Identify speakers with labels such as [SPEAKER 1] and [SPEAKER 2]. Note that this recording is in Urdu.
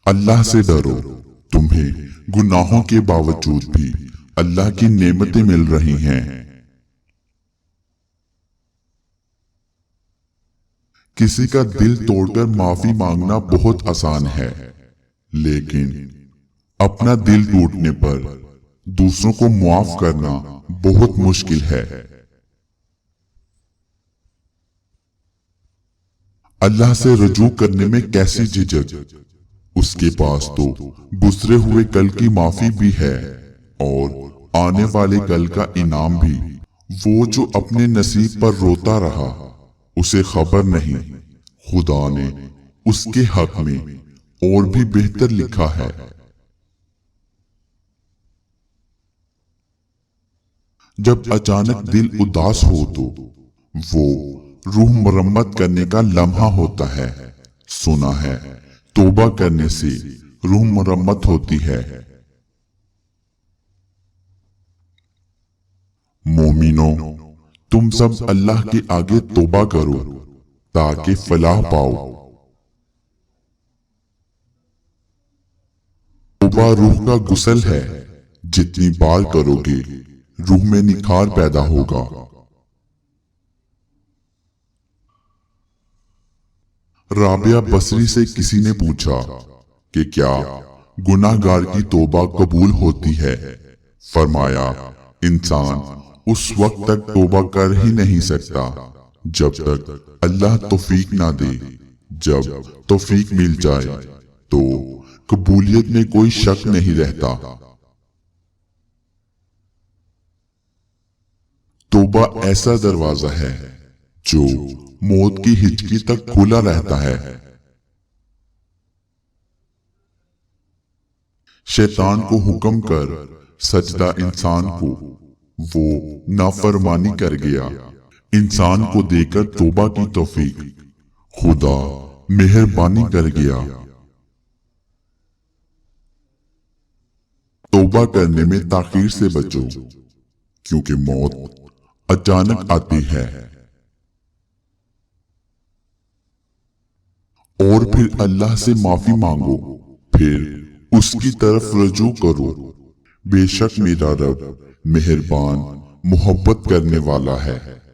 [SPEAKER 1] اللہ سے ڈرو، تمہیں گناہوں کے باوجود بھی اللہ کی نعمتیں مل رہی ہیں۔ کسی کا دل توڑ کر معافی مانگنا بہت آسان ہے، لیکن اپنا دل ٹوٹنے پر دوسروں کو معاف کرنا بہت مشکل ہے۔ اللہ سے رجوع کرنے میں کیسی جھجک، اس کے پاس تو گزرے ہوئے کل کی معافی بھی ہے اور آنے والے کل کا انعام بھی۔ وہ جو اپنے نصیب پر روتا رہا، اسے خبر نہیں خدا نے اس کے حق میں اور بھی بہتر لکھا ہے۔ جب اچانک دل اداس ہو تو وہ روح مرمت کرنے کا لمحہ ہوتا ہے۔ سنا ہے توبہ کرنے سے روح مرمت ہوتی ہے۔ مومنوں، تم سب اللہ کے آگے توبہ کرو تاکہ فلاح پاؤ۔ توبہ روح کا غسل ہے، جتنی بار کرو گے روح میں نکھار پیدا ہوگا۔ رابعہ بصری سے کسی نے پوچھا کہ کیا گناہ گار کی توبہ قبول ہوتی ہے؟ فرمایا، انسان اس وقت تک توبہ کر ہی نہیں سکتا جب تک اللہ توفیق نہ دے۔ جب توفیق مل جائے تو قبولیت میں کوئی شک نہیں رہتا۔ توبہ ایسا دروازہ ہے جو موت کی ہچکی تک کھلا رہتا ہے۔ شیطان کو حکم کر سجدہ انسان کو وہ نافرمانی کر گیا۔ انسان کو دے کر توبہ کی توفیق خدا مہربانی کر گیا۔ توبہ کرنے میں تاخیر سے بچو، کیونکہ موت اچانک آتی ہے۔ اور پھر اللہ سے معافی مانگو، پھر اس کی طرف رجوع کرو۔ بے شک میرا رب مہربان محبت کرنے والا ہے۔